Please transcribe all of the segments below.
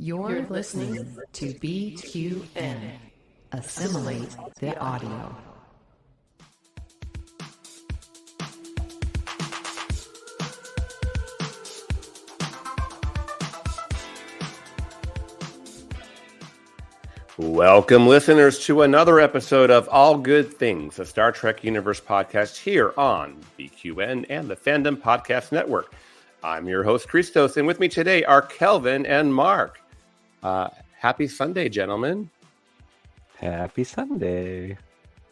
You're listening to BQN. Assimilate the audio. Welcome, listeners, to another episode of All Good Things, a Star Trek Universe podcast here on BQN and the Fandom Podcast Network. I'm your host, Christos, and with me today are Kelvin and Mark. Happy Sunday, gentlemen. Happy Sunday.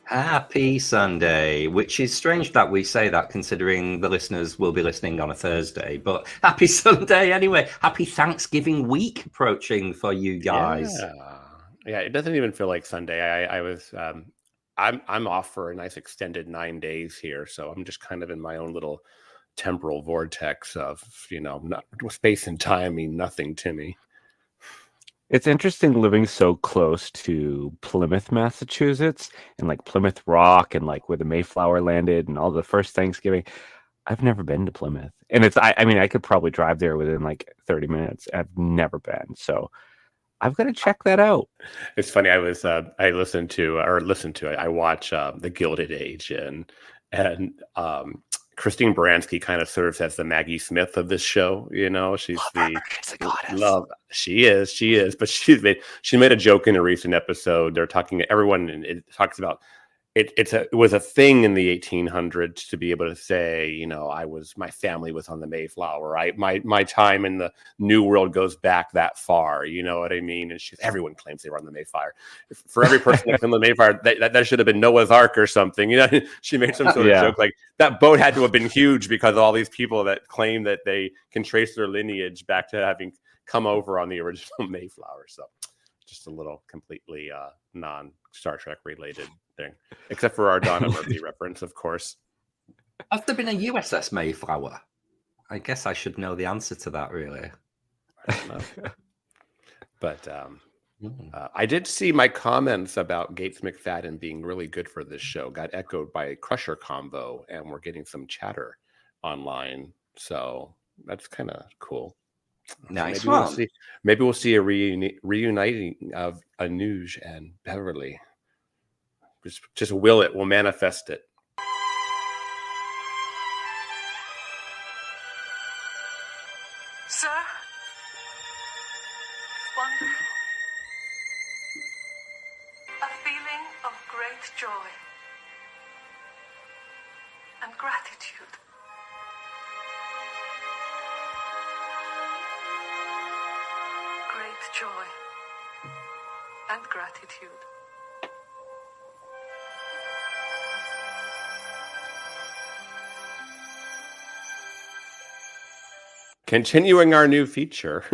Happy Sunday, which is strange that we say that considering the listeners will be listening on a Thursday, but happy Sunday anyway. Happy Thanksgiving week approaching for you guys. Yeah, it doesn't even feel like Sunday. I'm off for a nice extended 9 days here, so I'm just kind of in my own little temporal vortex of, space and time mean nothing to me. It's interesting living so close to Plymouth, Massachusetts, and like Plymouth Rock, and like where the Mayflower landed, and all the first Thanksgiving. I've never been to Plymouth, and I could probably drive there within like 30 minutes. I've never been, so I've got to check that out. It's funny. I watch The Gilded Age, and Christine Baranski kind of serves as the Maggie Smith of this show. She's the love. She is. But she made a joke in a recent episode. They're talking to everyone, and it talks about it was a thing in the 1800s to be able to say, my family was on the Mayflower. My time in the New World goes back that far. You know what I mean? And everyone claims they were on the Mayflower. For every person that's on the Mayflower, that should have been Noah's Ark or something. She made some sort of joke like that boat had to have been huge because of all these people that claim that they can trace their lineage back to having come over on the original Mayflower. So just a little completely non-Star Trek related thing, except for our Donna Murphy reference, of course. Has there been a USS Mayflower? I guess I should know the answer to that, really. I don't know. But I did see my comments about Gates McFadden being really good for this show got echoed by Crusher Convo, and we're getting some chatter online. So that's kind of cool. Nice Maybe we'll see a reuniting of Anuj and Beverly. Just will it. We'll manifest it. Sir, it's wonderful. A feeling of great joy and gratitude. Great joy and gratitude. Continuing our new feature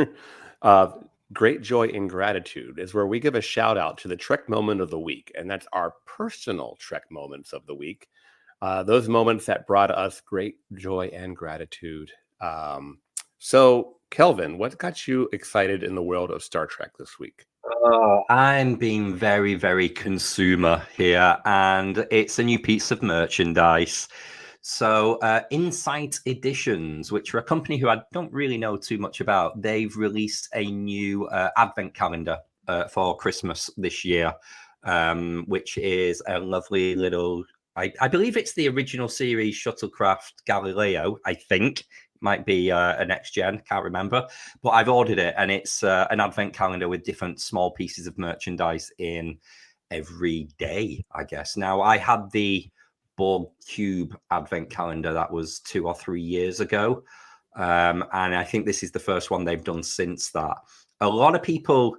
of Great Joy and Gratitude is where we give a shout out to the Trek moment of the week. And that's our personal Trek moments of the week. Those moments that brought us great joy and gratitude. So, Kelvin, what got you excited in the world of Star Trek this week? Oh, I'm being very, very consumer here. And it's a new piece of merchandise. So Insight Editions, which are a company who I don't really know too much about, they've released a new advent calendar for Christmas this year, which is a lovely little, I believe it's the original series Shuttlecraft Galileo, I think. Might be a next gen, can't remember. But I've ordered it, and it's an advent calendar with different small pieces of merchandise in every day, I guess. Now, I had the Borg Cube advent calendar that was 2 or 3 years ago. And I think this is the first one they've done since that. A lot of people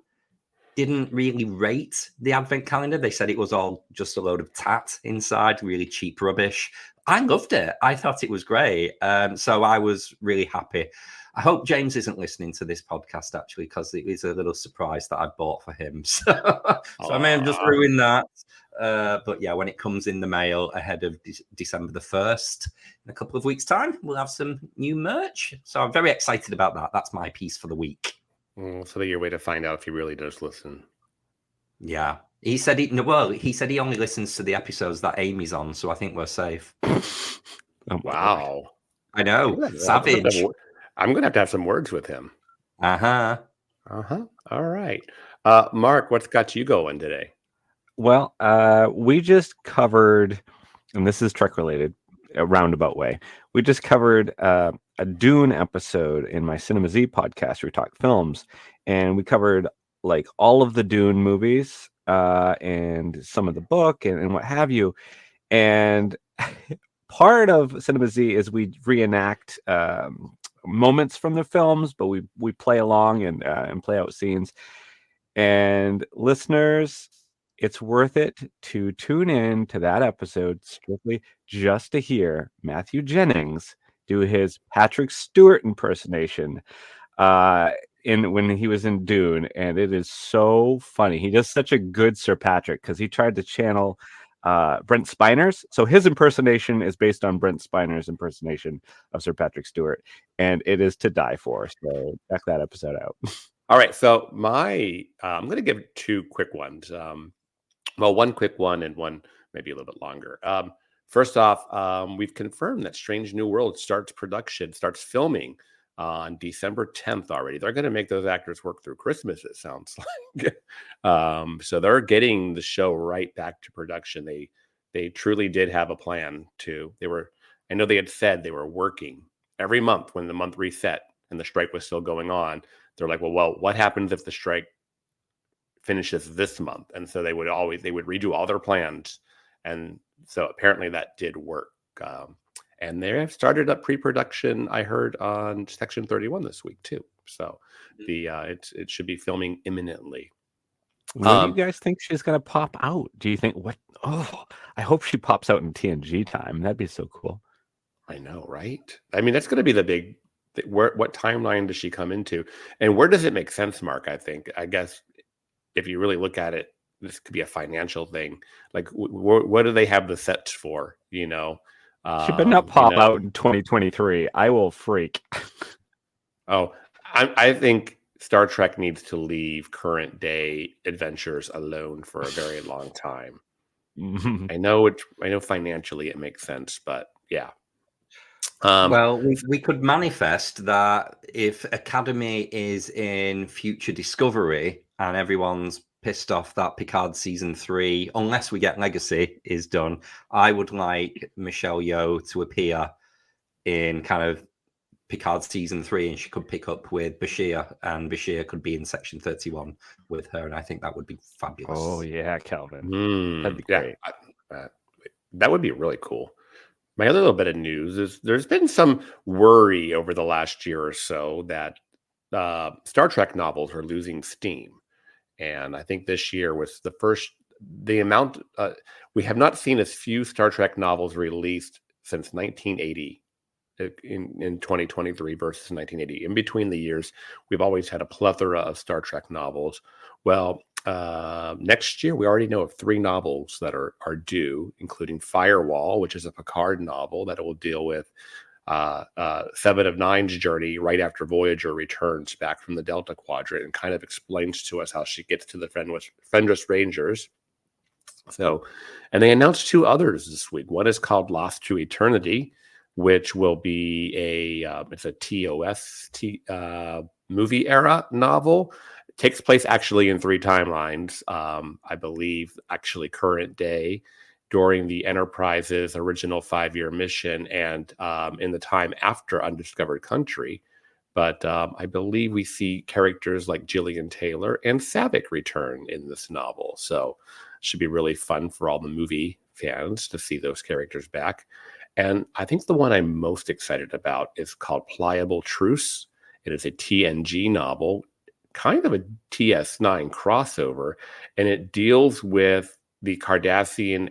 didn't really rate the advent calendar. They said it was all just a load of tat inside, really cheap rubbish. I loved it. I thought it was great. So I was really happy. I hope James isn't listening to this podcast, actually, because it is a little surprise that I bought for him. So I may have just ruined that. But yeah, when it comes in the mail ahead of December the 1st, in a couple of weeks' time, we'll have some new merch. So I'm very excited about that. That's my piece for the week. So that's your way to find out if he really does listen. Yeah. He said he only listens to the episodes that Amy's on, so I think we're safe. Oh, wow. I know. Savage. I'm going to have some words with him. Uh-huh. All right. Mark, what's got you going today? Well, we just covered, and this is Trek related, a roundabout way. We just covered a Dune episode in my Cinema Z podcast where we talk films, and we covered like all of the Dune movies and some of the book and what have you. And part of Cinema Z is we reenact moments from the films, but we play along and play out scenes. And listeners, it's worth it to tune in to that episode strictly just to hear Matthew Jennings do his Patrick Stewart impersonation when he was in Dune, and it is so funny. He does such a good Sir Patrick because he tried to channel Brent Spiner's. So his impersonation is based on Brent Spiner's impersonation of Sir Patrick Stewart, and it is to die for. So check that episode out. All right, so I'm going to give two quick ones. Well, one quick one and one maybe a little bit longer. First off, we've confirmed that Strange New World starts filming on December 10th already. They're going to make those actors work through Christmas, it sounds like. So they're getting the show right back to production. They truly did have a plan I know they had said they were working every month when the month reset and the strike was still going on. They're like, well, what happens if the strike finishes this month? And so they would redo all their plans. And so apparently that did work. And they have started up pre-production, I heard, on Section 31 this week too. So it should be filming imminently. When do you guys think she's going to pop out? Do you think I hope she pops out in TNG time. That'd be so cool. I know, right? I mean, that's going to be the big, what timeline does she come into? And where does it make sense, Mark? I guess if you really look at it, this could be a financial thing. Like, what do they have the sets for? You know, she better not pop out in 2023. I will freak. I think Star Trek needs to leave current day adventures alone for a very long time. I know financially it makes sense, but yeah. Well, we could manifest that if Academy is in future Discovery and everyone's pissed off that Picard season 3, unless we get Legacy, is done, I would like Michelle Yeoh to appear in kind of Picard season 3, and she could pick up with Bashir, and Bashir could be in Section 31 with her, and I think that would be fabulous. Oh yeah, Kelvin. That'd be great. That would be really cool. My other little bit of news is there's been some worry over the last year or so that Star Trek novels are losing steam. And I think this year was the amount, we have not seen as few Star Trek novels released since 1980 in 2023 versus 1980. In between the years, we've always had a plethora of Star Trek novels. Well, next year, we already know of 3 novels that are due, including Firewall, which is a Picard novel that will deal with Seven of Nine's journey right after Voyager returns back from the Delta Quadrant and kind of explains to us how she gets to the Fenris Rangers. So, and they announced 2 others this week. One is called Lost to Eternity, which will be it's a TOS movie era novel. It takes place actually in 3 timelines. I believe actually current day, during the Enterprise's original 5-year mission, and in the time after Undiscovered Country. But I believe we see characters like Gillian Taylor and Savick return in this novel. So it should be really fun for all the movie fans to see those characters back. And I think the one I'm most excited about is called Pliable Truce. It is a TNG novel, kind of a TS9 crossover, and it deals with the Cardassian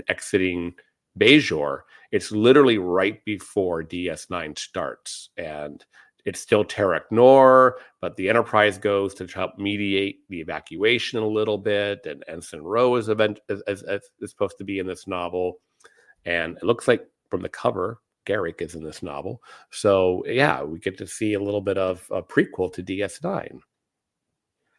exiting Bajor. It's literally right before DS9 starts, and it's still Tarek Noor, but the Enterprise goes to help mediate the evacuation a little bit, and Ensign Rowe is supposed to be in this novel, and it looks like from the cover, Garrick is in this novel. So yeah, we get to see a little bit of a prequel to DS9.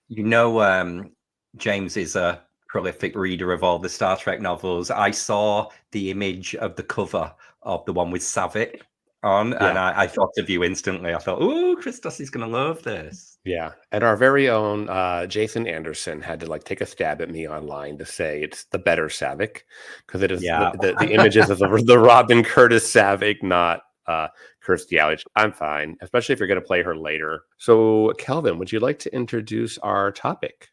You know, James is a prolific reader of all the Star Trek novels. I saw the image of the cover of the one with Savick, on, and I thought of you instantly. I thought, "Ooh, Christos is going to love this." Yeah, and our very own Jason Anderson had to like take a stab at me online to say it's the better Savick because it is the images of the Robin Curtis Savick, not Kirstie Alley. I'm fine, especially if you're going to play her later. So, Kelvin, would you like to introduce our topic?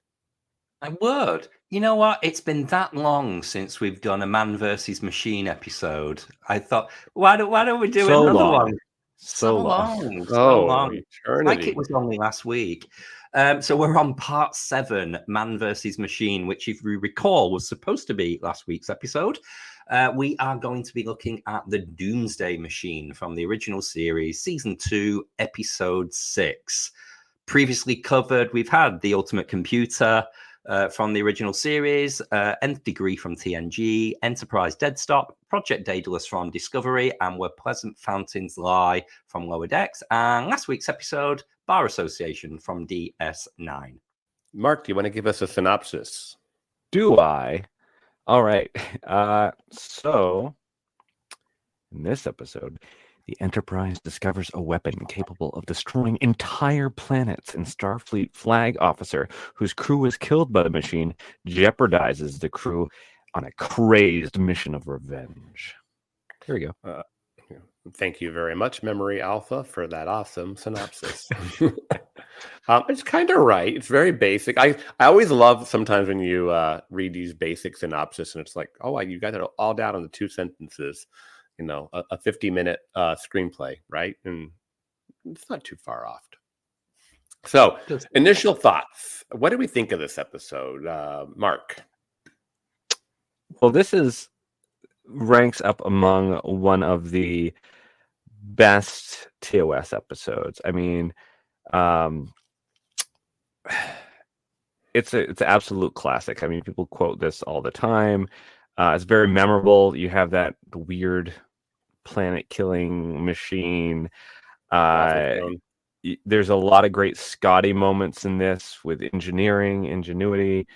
I would. You know what? It's been that long since we've done a Man versus Machine episode. I thought, why don't we do another one? So long. Eternity. Like it was only last week. So we're on part 7, Man versus Machine, which, if you recall, was supposed to be last week's episode. We are going to be looking at the Doomsday Machine from the original series, season 2, episode 6. Previously covered, we've had The Ultimate Computer from the original series, Nth Degree from TNG, Enterprise Dead Stop, Project Daedalus from Discovery, and Where Pleasant Fountains Lie from Lower Decks, and last week's episode, Bar Association from DS9. Mark, do you want to give us a synopsis? Do I? All right. So, in this episode, the Enterprise discovers a weapon capable of destroying entire planets, and Starfleet flag officer, whose crew was killed by the machine, jeopardizes the crew on a crazed mission of revenge. There we go. Thank you very much, Memory Alpha, for that awesome synopsis. It's kind of right. It's very basic. I always love sometimes when you read these basic synopsis and it's like, oh, you got it all down in the 2 sentences. You know, a 50-minute screenplay, right? And it's not too far off. So, initial thoughts. What do we think of this episode, Mark? Well, this ranks up among one of the best TOS episodes. I mean, it's an absolute classic. I mean, people quote this all the time. It's very memorable. You have that weird planet-killing machine. There's a lot of great Scotty moments in this with ingenuity.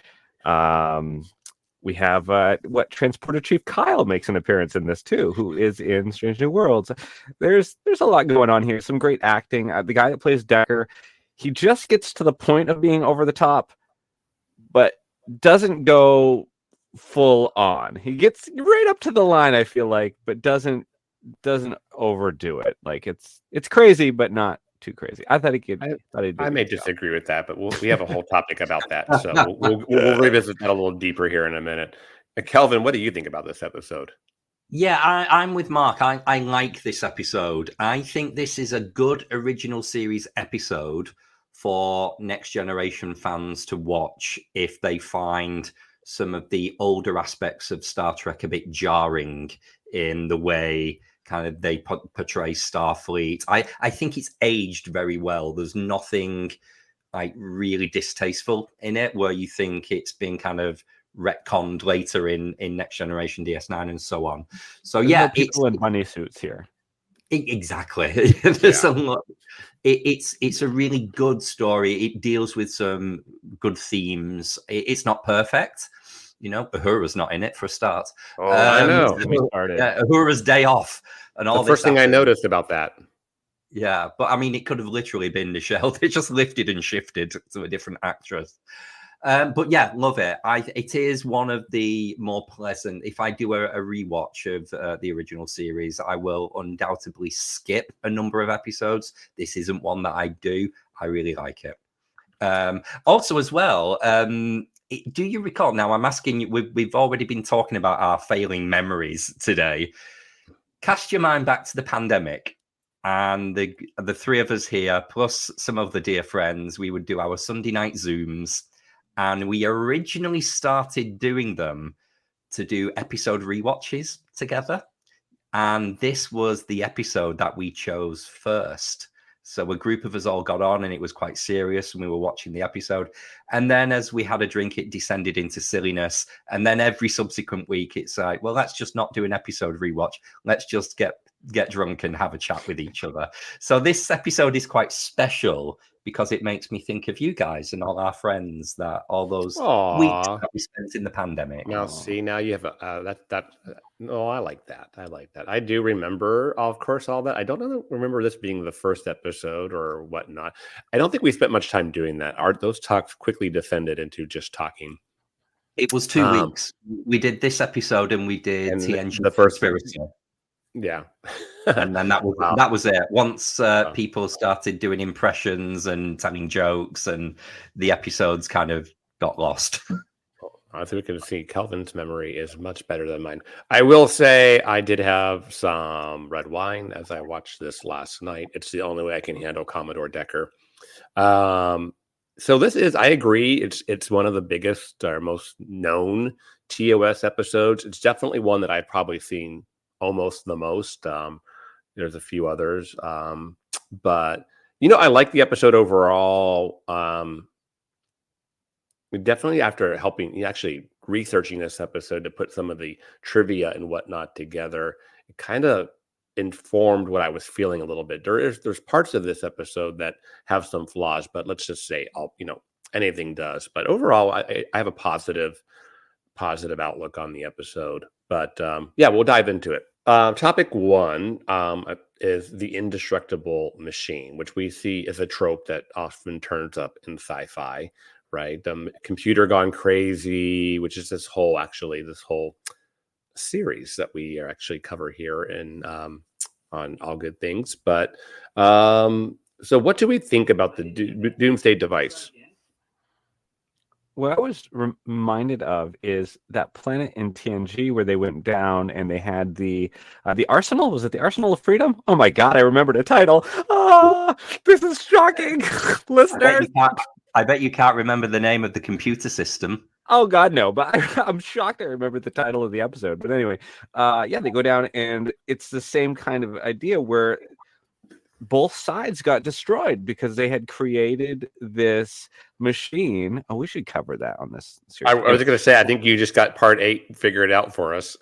We have Transporter Chief Kyle makes an appearance in this too, who is in Strange New Worlds. There's a lot going on here. Some great acting. The guy that plays Decker, he just gets to the point of being over the top, but doesn't go full on. He gets right up to the line, I feel like, but doesn't overdo it. Like it's crazy, but not too crazy. I thought he could. I may disagree with that, but we have a whole topic about that, so we'll revisit that a little deeper here in a minute. Kelvin, what do you think about this episode? Yeah, I'm with Mark. I like this episode. I think this is a good original series episode for Next Generation fans to watch if they find some of the older aspects of Star Trek a bit jarring in the way kind of they portray Starfleet. I think it's aged very well. There's nothing like really distasteful in it where you think it's been kind of retconned later in Next Generation DS9 and so on. So there's no people in bunny suits here. Exactly. There's a lot. It's a really good story. It deals with some good themes. It's not perfect. You know, Uhura's not in it for a start. Oh, I know. Uhura's day off and all. The first thing I noticed about that. Yeah, but I mean, it could have literally been Nichelle. They just lifted and shifted to a different actress. But yeah, love it. It is one of the more pleasant. If I do a rewatch of the original series, I will undoubtedly skip a number of episodes. This isn't one that I do. I really like it. Also, as well, do you recall? Now, I'm asking you. We've already been talking about our failing memories today. Cast your mind back to the pandemic. And the three of us here, plus some of the dear friends, we would do our Sunday night Zooms. And we originally started doing them to do episode rewatches together. And this was the episode that we chose first. So a group of us all got on and it was quite serious and we were watching the episode. And then as we had a drink, it descended into silliness. And then every subsequent week, it's like, well, let's just not do an episode rewatch. Let's just get get drunk and have a chat with each other. So this episode is quite special because it makes me think of you guys and all our friends, that all those weeks that we spent in the pandemic. Now, see, now you have no, I like that. I like that. I do remember, of course, all that. I don't remember this being the first episode or whatnot. I don't think we spent much time doing that. Those talks quickly descended into just talking. It was 2 weeks. We did this episode and we did TNG the first Conspiracy. Yeah. And then that was it. Once people started doing impressions and telling jokes, and the episodes kind of got lost. As we can see, Kelvin's memory is much better than mine. I will say I did have some red wine as I watched this last night. It's the only way I can handle Commodore Decker. So this is, I agree, it's one of the biggest or most known TOS episodes. It's definitely one that I've probably seen almost the most. There's a few others. But, I like the episode overall. Definitely after actually researching this episode to put some of the trivia and whatnot together, it kind of informed what I was feeling a little bit. There's parts of this episode that have some flaws, but let's just say anything does. But overall, I have a positive outlook on the episode. But we'll dive into it. Topic 1 is the indestructible machine, which we see as a trope that often turns up in sci-fi. Right, computer gone crazy, which is this whole series that we actually cover here in on All Good Things. But so, what do we think about the Doomsday device? What I was reminded of is that planet in TNG where they went down and they had the Arsenal. Was it the Arsenal of Freedom? Oh my God, I remember the title. This is shocking, listeners. I bet you can't remember the name of the computer system. Oh God, no! But I'm shocked I remember the title of the episode. But anyway, they go down and it's the same kind of idea where both sides got destroyed because they had created this machine. Oh, we should cover that on this series. I was going to say, I think you just got part 8 figured out for us.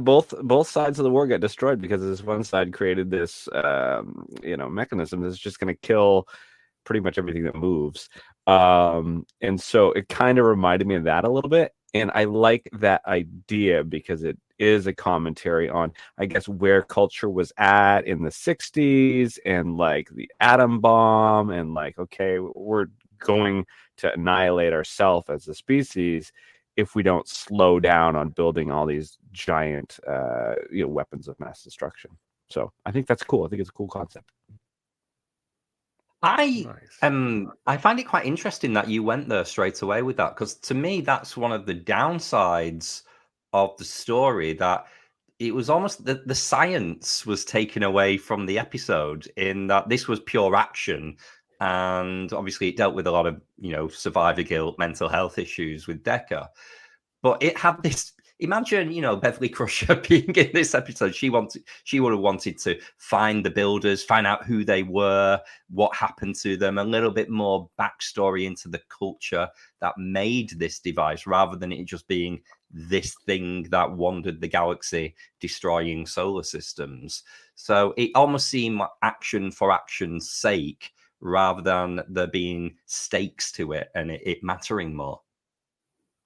Both sides of the war got destroyed because this one side created this, mechanism that's just going to kill pretty much everything that moves. And so it kind of reminded me of that a little bit. And I like that idea because it is a commentary on, I guess, where culture was at in the 60s and like the atom bomb and like, okay, we're going to annihilate ourselves as a species if we don't slow down on building all these giant, weapons of mass destruction. So I think that's cool. I think it's a cool concept. I find it quite interesting that you went there straight away with that, because to me that's one of the downsides of the story, that it was almost the science was taken away from the episode, in that this was pure action, and obviously it dealt with a lot of survivor guilt, mental health issues with Decker, but it had this. Imagine, Beverly Crusher being in this episode. She would have wanted to find the builders, find out who they were, what happened to them, a little bit more backstory into the culture that made this device, rather than it just being this thing that wandered the galaxy, destroying solar systems. So it almost seemed like action for action's sake, rather than there being stakes to it and it mattering more.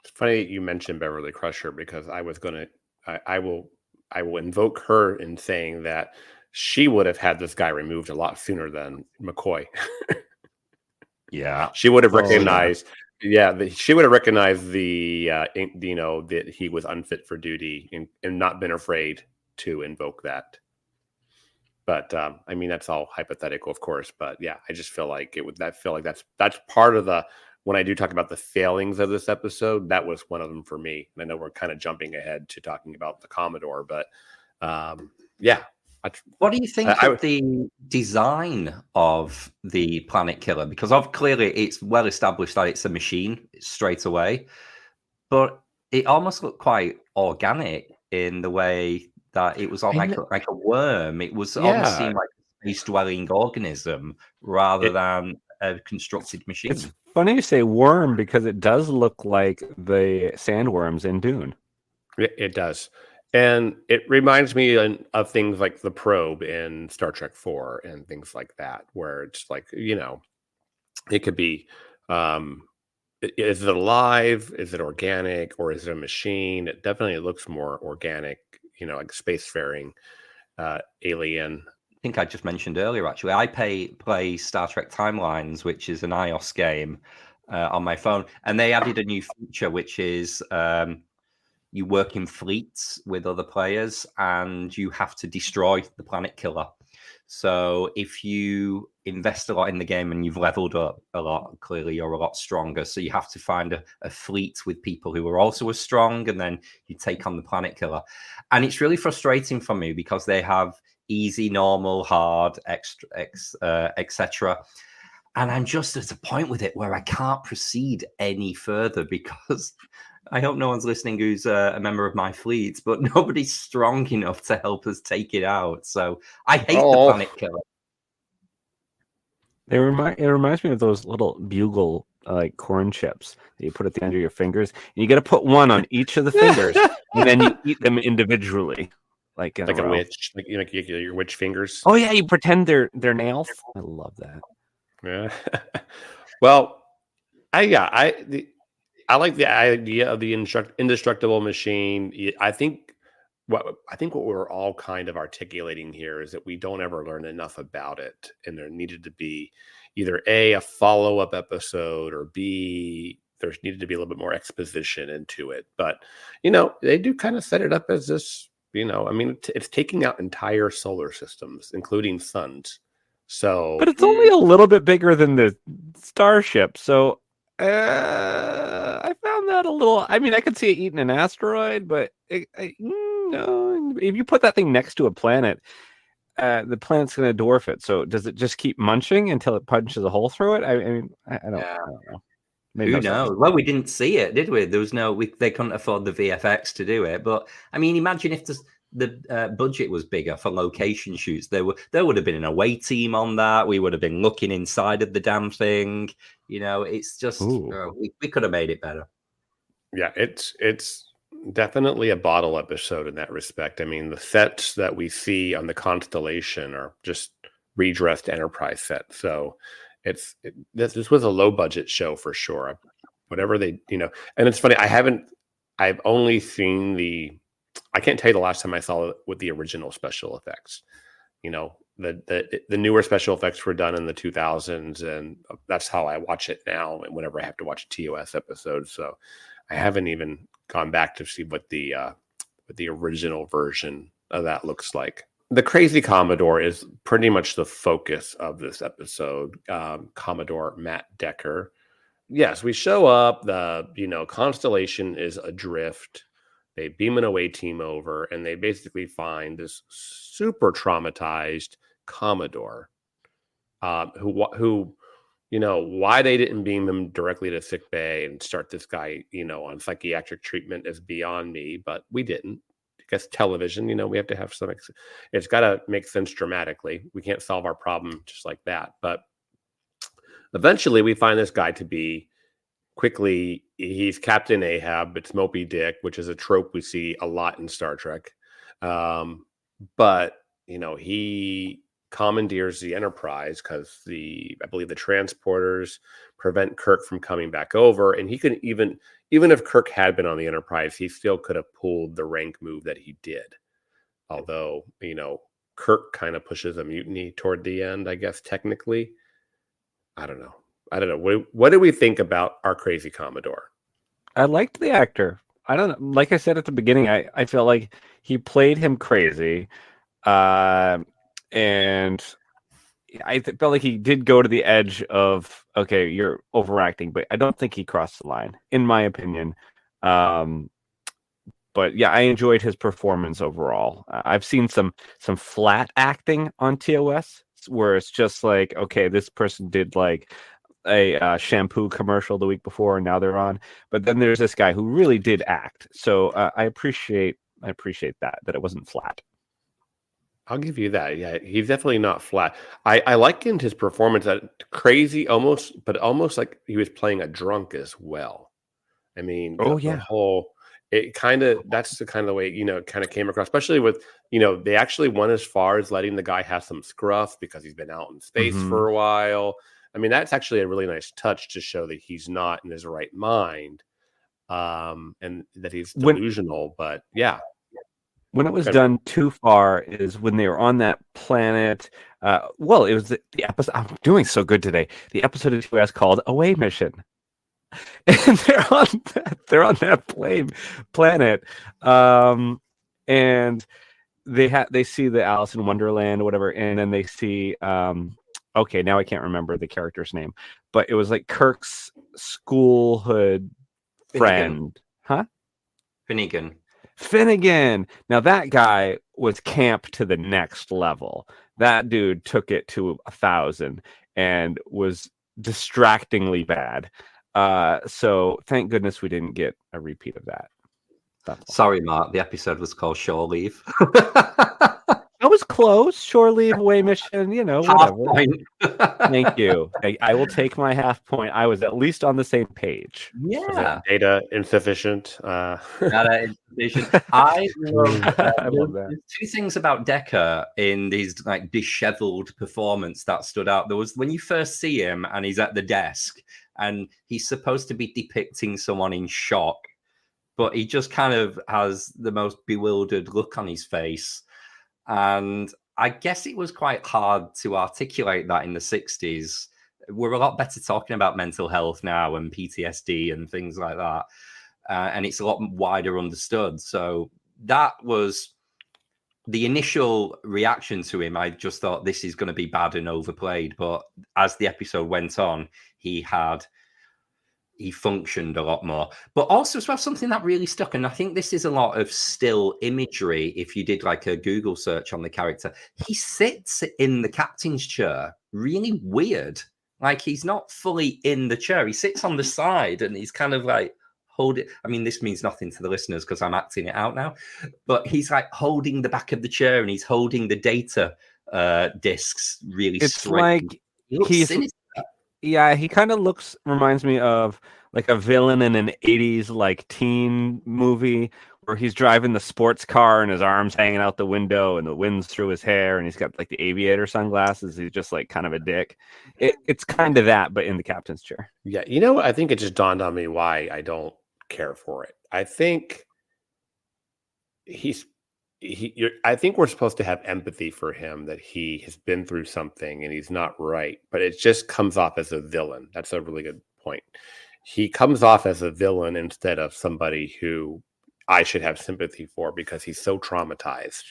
It's funny you mentioned Beverly Crusher, because I will invoke her in saying that she would have had this guy removed a lot sooner than McCoy. Yeah, she would have recognized. She would have recognized that he was unfit for duty and not been afraid to invoke that. But that's all hypothetical, of course. But yeah, I just feel like that's part of the. When I do talk about the failings of this episode, that was one of them for me. And I know we're kind of jumping ahead to talking about the Commodore, but What do you think of the design of the Planet Killer? Because clearly it's well established that it's a machine straight away, but it almost looked quite organic in the way that it was like a worm. It was almost seemed like a space-dwelling organism rather than a constructed machine. It's funny you say worm, because it does look like the sandworms in Dune. It does. And it reminds me of things like the probe in Star Trek 4 and things like that, where it's like, it could be, is it alive? Is it organic? Or is it a machine? It definitely looks more organic, like spacefaring alien. I think I just mentioned earlier, actually, I play Star Trek Timelines, which is an iOS game on my phone. And they added a new feature, which is you work in fleets with other players and you have to destroy the planet killer. So if you invest a lot in the game and you've leveled up a lot, clearly you're a lot stronger. So you have to find a fleet with people who are also as strong, and then you take on the planet killer. And it's really frustrating for me because they have easy, normal, hard, extra, etc. And I'm just at a point with it where I can't proceed any further because I hope no one's listening who's a member of my fleet, but nobody's strong enough to help us take it out. So I hate the planet killer. It reminds me of those little bugle like corn chips that you put at the end of your fingers. And you got to put one on each of the fingers, and then you eat them individually, like a witch, like your witch fingers. Oh yeah, you pretend they're nails. I love that. Yeah. Well, I like the idea of the indestructible machine. I think what we're all kind of articulating here is that we don't ever learn enough about it, and there needed to be either a follow-up episode, or B, there needed to be a little bit more exposition into it. But they do kind of set it up as this. It's taking out entire solar systems, including suns. So, but it's only a little bit bigger than the starship. So I found that a little. I mean, I could see it eating an asteroid, but no. If you put that thing next to a planet, the planet's going to dwarf it. So does it just keep munching until it punches a hole through it? I don't know. Who knows? Well, we didn't see it, did we? There was they couldn't afford the VFX to do it. But I mean, imagine if the budget was bigger for location shoots. There would have been an away team on that. We would have been looking inside of the damn thing. It's just we could have made it better. Yeah, it's definitely a bottle episode in that respect. I mean, the sets that we see on the Constellation are just redressed Enterprise sets. So this was a low budget show for sure. Whatever they, and it's funny. I've only seen I can't tell you the last time I saw it with the original special effects. The newer special effects were done in the 2000s, and that's how I watch it now. And whenever I have to watch a TOS episode, so I haven't even gone back to see what the original version of that looks like. The Crazy Commodore is pretty much the focus of this episode. Commodore Matt Decker. Yes, we show up. The Constellation is adrift. They beam an away team over, and they basically find this super traumatized Commodore, who why they didn't beam him directly to sick bay and start this guy, on psychiatric treatment is beyond me, but we didn't. Because television, we have to have some. It's got to make sense dramatically. We can't solve our problem just like that. But eventually, we find this guy to be quickly. He's Captain Ahab. It's Moby Dick, which is a trope we see a lot in Star Trek. But he commandeers the Enterprise because I believe the transporters prevent Kirk from coming back over, and he can even if Kirk had been on the Enterprise, he still could have pulled the rank move that he did. Although, Kirk kind of pushes a mutiny toward the end, I guess, technically. I don't know. What do we think about our Crazy Commodore? I liked the actor. I don't know. Like I said at the beginning, I felt like he played him crazy. And I felt like he did go to the edge of, okay, you're overacting, but I don't think he crossed the line, in my opinion. But yeah, I enjoyed his performance overall. I've seen some flat acting on TOS where it's just like, okay, this person did like a shampoo commercial the week before and now they're on. But then there's this guy who really did act. So I appreciate that it wasn't flat. I'll give you that. Yeah, he's definitely not flat. I likened his performance at crazy almost like he was playing a drunk as well. I mean, the whole that's the kind of way, it kind of came across, especially with, they actually went as far as letting the guy have some scruff because he's been out in space for a while. I mean, that's actually a really nice touch to show that he's not in his right mind, and that he's delusional. But yeah. When it was done too far is when they were on that planet. Well, it was the episode. I'm doing so good today. The episode of TOS called Away Mission. And they're on that planet, and they see the Alice in Wonderland or whatever, and then they see okay, now I can't remember the character's name, but it was like Kirk's schoolhood friend, Finnegan. Now that guy was camp to the next level. That dude took it to 1,000 and was distractingly bad. So thank goodness we didn't get a repeat of that. Sorry, Mark. The episode was called Shore Leave. I was close. Shore Leave, Away Mission, whatever. Thank you. I will take my half point. I was at least on the same page. Yeah. Data insufficient. Data insufficient. I love that. There's two things about Decker in these like disheveled performance that stood out. There was when you first see him and he's at the desk and he's supposed to be depicting someone in shock, but he just kind of has the most bewildered look on his face. And I guess it was quite hard to articulate that in the 60s. We're a lot better talking about mental health now and PTSD and things like that. And it's a lot wider understood. So that was the initial reaction to him. I just thought this is going to be bad and overplayed. But as the episode went on, he functioned a lot more. But also as well, something that really stuck, and I think this is a lot of still imagery, if you did like a Google search on the character, he sits in the captain's chair really weird. Like he's not fully in the chair. He sits on the side and he's kind of like holding. I mean, this means nothing to the listeners because I'm acting it out now, but he's like holding the back of the chair and he's holding the data discs really straight. Like he kind of reminds me of like a villain in an 80s like teen movie where he's driving the sports car and his arms hanging out the window and the wind's through his hair and he's got like the aviator sunglasses. He's just like kind of a dick. It's kind of that, but in the captain's chair. Yeah. I think it just dawned on me why I don't care for it. I think I think we're supposed to have empathy for him that he has been through something and he's not right, but it just comes off as a villain. That's a really good point. He comes off as a villain instead of somebody who I should have sympathy for because he's so traumatized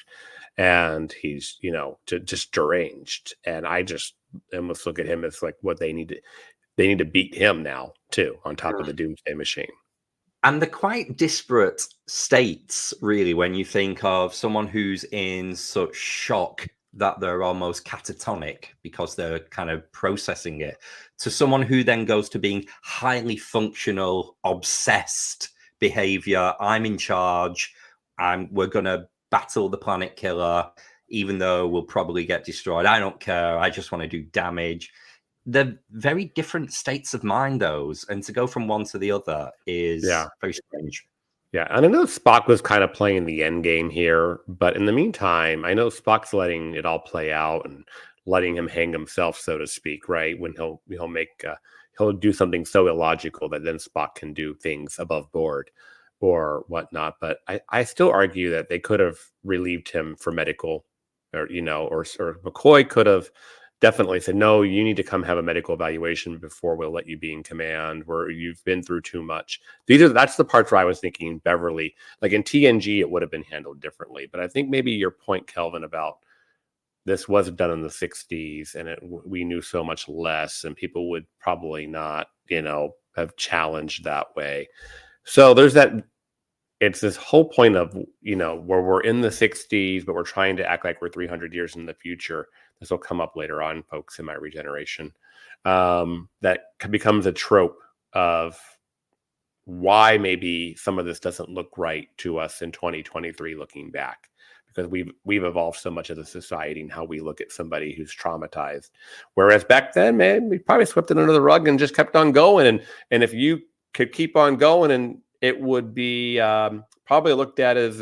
and he's, just deranged. And I just almost look at him as like what they need to beat him now too, on top of the Doomsday Machine. And the quite disparate states, really, when you think of someone who's in such shock that they're almost catatonic because they're kind of processing it, to someone who then goes to being highly functional, obsessed behavior. I'm in charge. We're going to battle the planet killer, even though we'll probably get destroyed. I don't care. I just want to do damage. They're very different states of mind, those, and to go from one to the other is very strange. Yeah, and I know Spock was kind of playing the end game here, but in the meantime, I know Spock's letting it all play out and letting him hang himself, so to speak, right? When he'll do something so illogical that then Spock can do things above board or whatnot. But I still argue that they could have relieved him for medical, or McCoy could have definitely said, no, you need to come have a medical evaluation before we'll let you be in command, where you've been through too much. That's the parts where I was thinking Beverly, like in TNG, it would have been handled differently. But I think maybe your point, Kelvin, about this was done in the 60s and we knew so much less and people would probably not, have challenged that way. So there's it's this whole point of, where we're in the 60s, but we're trying to act like we're 300 years in the future. This will come up later on, folks, in my regeneration. That becomes a trope of why maybe some of this doesn't look right to us in 2023 looking back, because we've evolved so much as a society in how we look at somebody who's traumatized. Whereas back then, man, we probably swept it under the rug and just kept on going. And if you could keep on going and it would be probably looked at as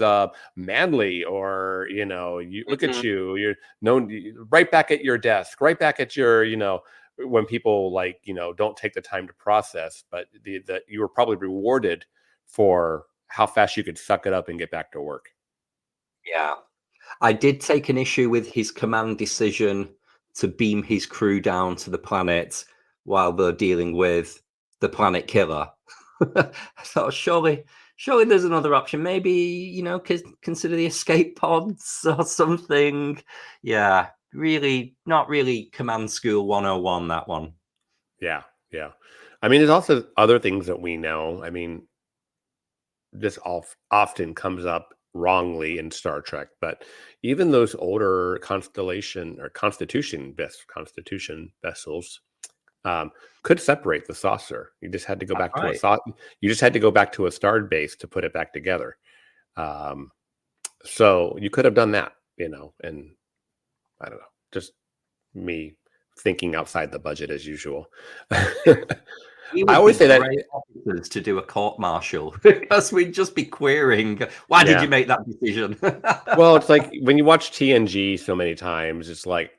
manly, or you look at you're known right back at your desk, right back at your when people don't take the time to process, but that you were probably rewarded for how fast you could suck it up and get back to work. Yeah. I did take an issue with his command decision to beam his crew down to the planet while they're dealing with the planet killer. I thought, surely there's another option. Maybe, consider the escape pods or something. Yeah, really, not really Command School 101, that one. Yeah. I mean, there's also other things that we know. I mean, this often comes up wrongly in Star Trek, but even those older Constitution vessels could separate the saucer. You just had to go back to you just had to go back to a starred base to put it back together. So you could have done that, and I don't know, just me thinking outside the budget as usual. I always say that officers to do a court martial, because we'd just be querying, why did you make that decision? Well, it's like when you watch TNG so many times, it's like,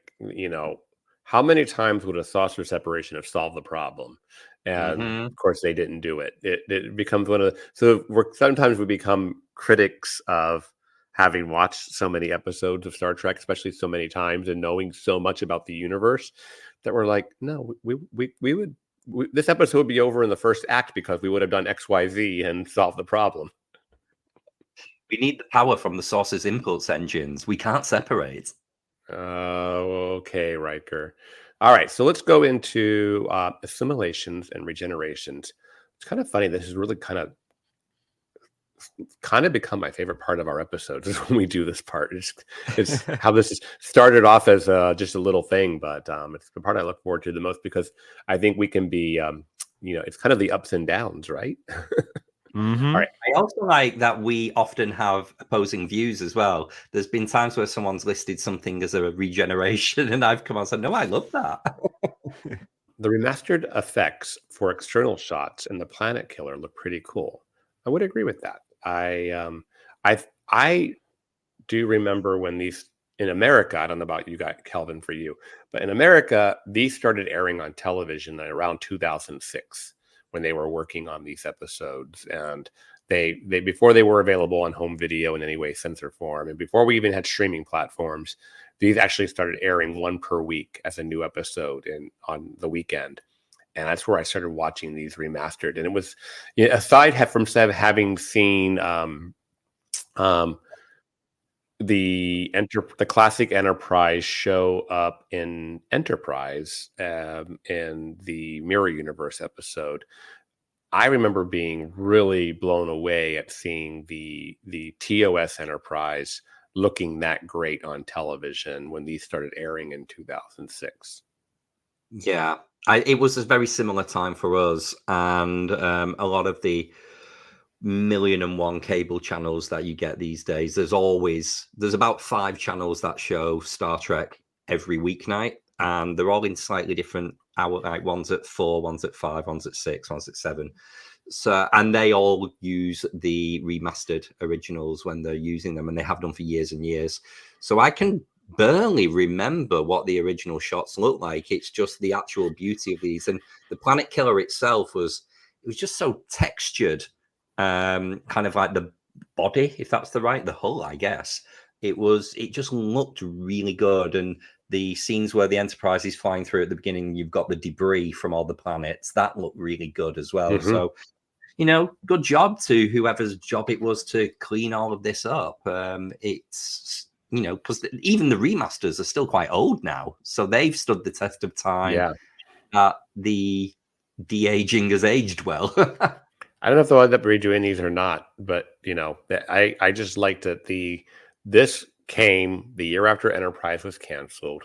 how many times would a saucer separation have solved the problem? And of course they didn't do it. It becomes sometimes we become critics of having watched so many episodes of Star Trek, especially so many times, and knowing so much about the universe, that we're like, no, this episode would be over in the first act because we would have done XYZ and solved the problem. We need the power from the saucer's impulse engines. We can't separate. Okay, Riker. All right, so let's go into assimilations and regenerations. It's kind of funny. This is really kind of become my favorite part of our episodes, is when we do this part. It's how this is started off as just a little thing, but it's the part I look forward to the most, because I think we can be, it's kind of the ups and downs, right? All right. I also like that we often have opposing views as well. There's been times where someone's listed something as a regeneration, and I've come on and said, no, I love that. The remastered effects for external shots in the Planet Killer look pretty cool. I would agree with that. I do remember when these in America, I don't know about you guys, Kelvin, for you, but in America, these started airing on television around 2006 when they were working on these episodes, and they before they were available on home video in any way, sense, or form, and before we even had streaming platforms, these actually started airing one per week as a new episode on the weekend. And that's where I started watching these remastered. And it was, aside from having seen the classic Enterprise show up in Enterprise in the Mirror Universe episode, I remember being really blown away at seeing the TOS Enterprise looking that great on television when these started airing in 2006. Yeah. It was a very similar time for us, and a lot of the 1,000,001 cable channels that you get these days, there's about 5 channels that show Star Trek every weeknight, and they're all in slightly different hour, like one's at 4, one's at 5, one's at 6, one's at 7. So, and they all use the remastered originals when they're using them, and they have done for years and years. So I can barely remember what the original shots look like. It's just the actual beauty of these, and the Planet Killer itself was just so textured, kind of like the body, if that's the hull, I guess. It just looked really good, and the scenes where the Enterprise is flying through at the beginning, you've got the debris from all the planets, that looked really good as well. So good job to whoever's job it was to clean all of this up. It's because even the remasters are still quite old now, so they've stood the test of time. Yeah. The de-aging has aged well. I don't know if they'll end up redoing these or not, but I just liked that this came the year after Enterprise was canceled.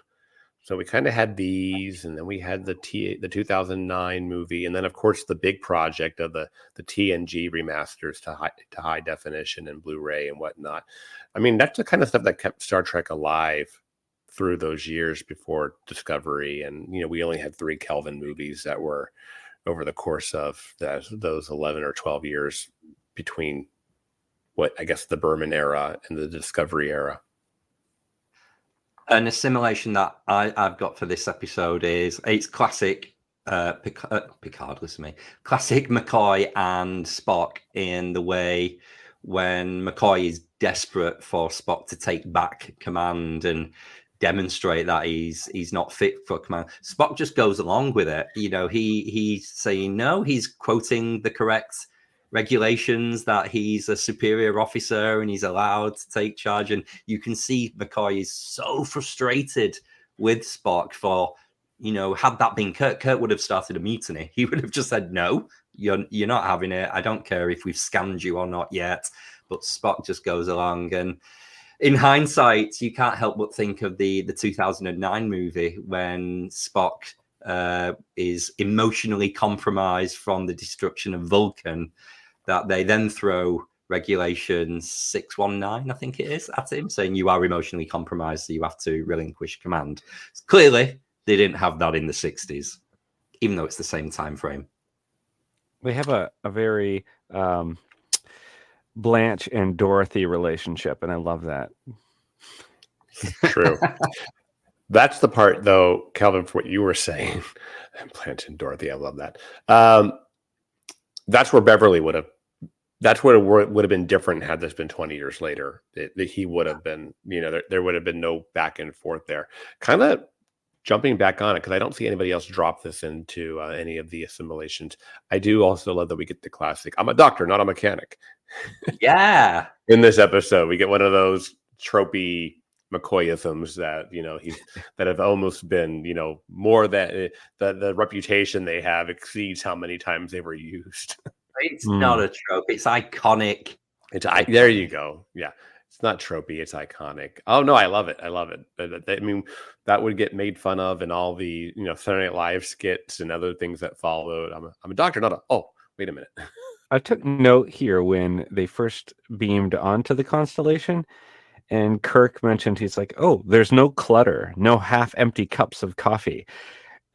So we kind of had these, and then we had the 2009 movie, and then of course the big project of the TNG remasters to high definition and Blu-ray and whatnot. I mean, that's the kind of stuff that kept Star Trek alive through those years before Discovery, and we only had 3 Kelvin movies that were over the course of those 11 or 12 years between what I guess the Berman era and the Discovery era. An assimilation that I've got for this episode is it's classic Picard, listen to me, classic McCoy and Spock in the way when McCoy is desperate for Spock to take back command and demonstrate that he's not fit for command. Spock just goes along with it. You know, he's saying no, he's quoting the correct regulations, that he's a superior officer and he's allowed to take charge. And you can see McCoy is so frustrated with Spock for, you know, had that been Kirk would have started a mutiny. He would have just said, no, you're not having it. I don't care if we've scanned you or not yet. But Spock just goes along. And in hindsight, you can't help but think of the 2009 movie when Spock is emotionally compromised from the destruction of Vulcan, that they then throw regulation 619, I think it is, at him, saying you are emotionally compromised, so you have to relinquish command. Clearly, they didn't have that in the 60s, even though it's the same time frame. They have a very Blanche and Dorothy relationship, and I love that. True. That's the part, though, Kelvin, for what you were saying. Blanche and Dorothy, I love that. That's where Beverly would have. That's what it would have been different had this been 20 years later. He would have been, you know, there would have been no back and forth there. Kind of jumping back on it, because I don't see anybody else drop this into any of the assimilations. I do also love that we get the classic, I'm a doctor, not a mechanic. Yeah. In this episode, we get one of those tropey McCoyisms that, you know, that have almost been, you know, more that the reputation they have exceeds how many times they were used. It's not a trope. It's iconic. There you go. Yeah. It's not tropey. It's iconic. Oh, no, I love it. I love it. I mean, that would get made fun of in all the, you know, Saturday Night Live skits and other things that followed. I'm a doctor, not a, oh, wait a minute. I took note here when they first beamed onto the constellation, and Kirk mentioned, he's like, oh, there's no clutter, no half-empty cups of coffee.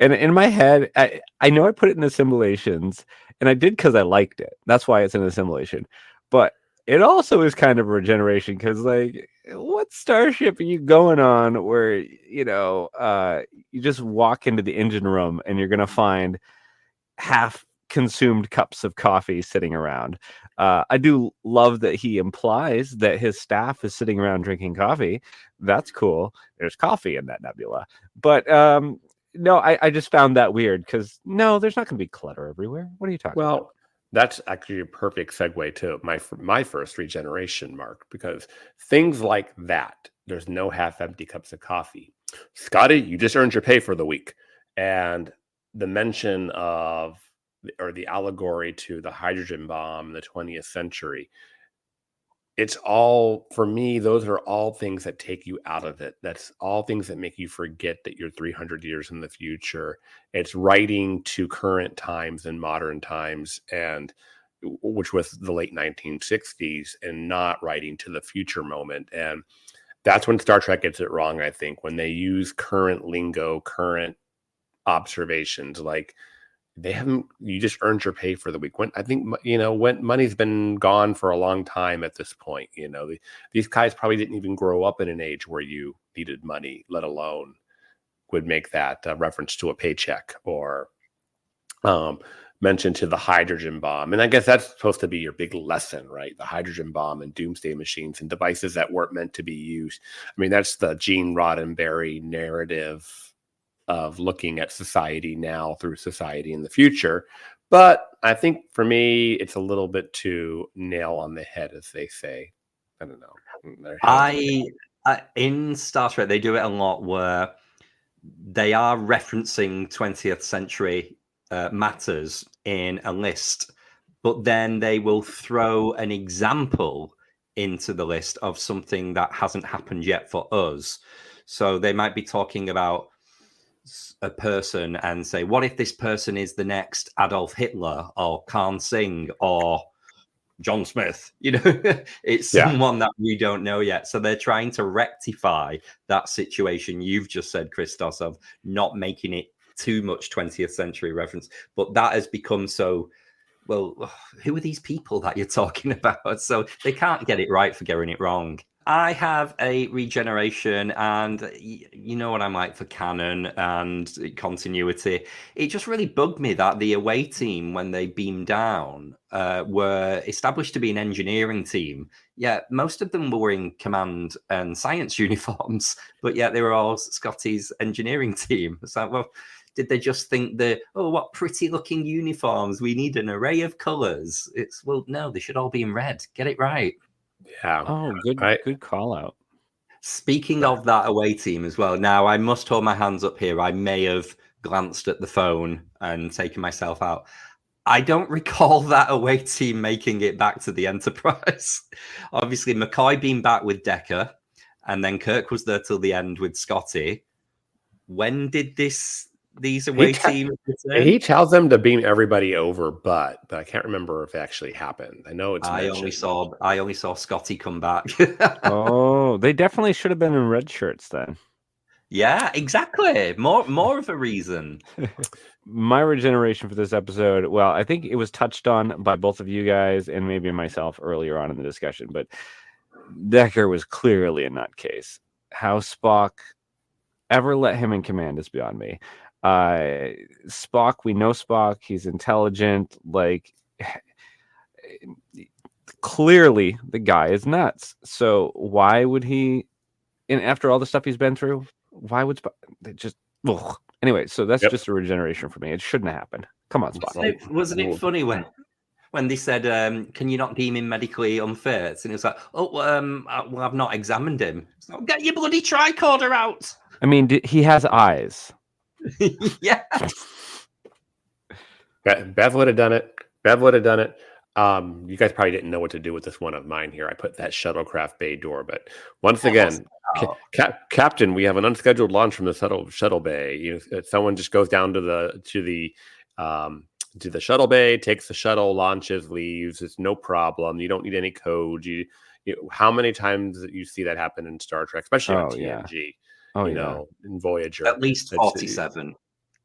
And in my head, I know I put it in assimilations, and I did because I liked it. That's why it's an assimilation. But it also is kind of a regeneration, because, like, what starship are you going on where, you know, you just walk into the engine room and you're going to find half-consumed cups of coffee sitting around? I do love that he implies that his staff is sitting around drinking coffee. That's cool. There's coffee in that nebula. But no, I just found that weird, because no, there's not going to be clutter everywhere. What are you talking about? Well, that's actually a perfect segue to my first regeneration, Mark, because things like that, there's no half-empty cups of coffee. Scotty, you just earned your pay for the week. And the mention of, or the allegory to the hydrogen bomb in the 20th century, it's all, for me, those are all things that take you out of it. That's all things that make you forget that you're 300 years in the future. It's writing to current times and modern times, and which was the late 1960s, and not writing to the future moment. And that's when Star Trek gets it wrong, I think, when they use current lingo, current observations, like, they haven't, you just earned your pay for the week. When, I think, you know, when money's been gone for a long time at this point, you know, these guys probably didn't even grow up in an age where you needed money, let alone would make that reference to a paycheck or mention to the hydrogen bomb. And I guess that's supposed to be your big lesson, right? The hydrogen bomb and doomsday machines and devices that weren't meant to be used. I mean, that's the Gene Roddenberry narrative of looking at society now through society in the future. But I think for me, it's a little bit too nail on the head, as they say. I don't know. In Star Trek, they do it a lot where they are referencing 20th century matters in a list, but then they will throw an example into the list of something that hasn't happened yet for us. So they might be talking about a person and say, what if this person is the next Adolf Hitler or Khan Singh or John Smith? You know, it's someone that we don't know yet. So they're trying to rectify that situation you've just said, Christos, of not making it too much 20th century reference. But that has become so well, who are these people that you're talking about? So they can't get it right for getting it wrong. I have a regeneration, and you know what I'm like for canon and continuity. It just really bugged me that the away team, when they beamed down, were established to be an engineering team. Yeah, most of them were in command and science uniforms, but yet they were all Scotty's engineering team. It's like, well, did they just think what pretty looking uniforms? We need an array of colors. It's, well, no, they should all be in red. Get it right. Yeah. Oh, good call out. Speaking of that away team as well, now I must hold my hands up here. I may have glanced at the phone and taken myself out. I don't recall that away team making it back to the Enterprise. Obviously, McCoy being back with Decker, and then Kirk was there till the end with Scotty. When did these away teams return? He tells them to beam everybody over, but I can't remember if it actually happened. I know it's I only saw Scotty come back. Oh, they definitely should have been in red shirts then. Yeah, exactly. More of a reason. My regeneration for this episode, well, I think it was touched on by both of you guys and maybe myself earlier on in the discussion, but Decker was clearly a nutcase. How Spock ever let him in command is beyond me. Spock, we know Spock, he's intelligent, like clearly the guy is nuts. So why would he, and after all the stuff he's been through, why would Spock just anyway, so that's just a regeneration for me. It shouldn't have happened. Come on, Spock. Wasn't it funny when they said, can you not deem him medically unfit? And he was like, well, I've not examined him. So, get your bloody tricorder out. I mean, he has eyes. Yeah. Bev would have done it. You guys probably didn't know what to do with this one of mine here. I put that shuttlecraft bay door, but once again, Captain, we have an unscheduled launch from the shuttle bay. Someone just goes down to the shuttle bay, takes the shuttle, launches, leaves. It's no problem. You don't need any code. How many times you see that happen in Star Trek, especially on TNG? Yeah. In Voyager, at least 47.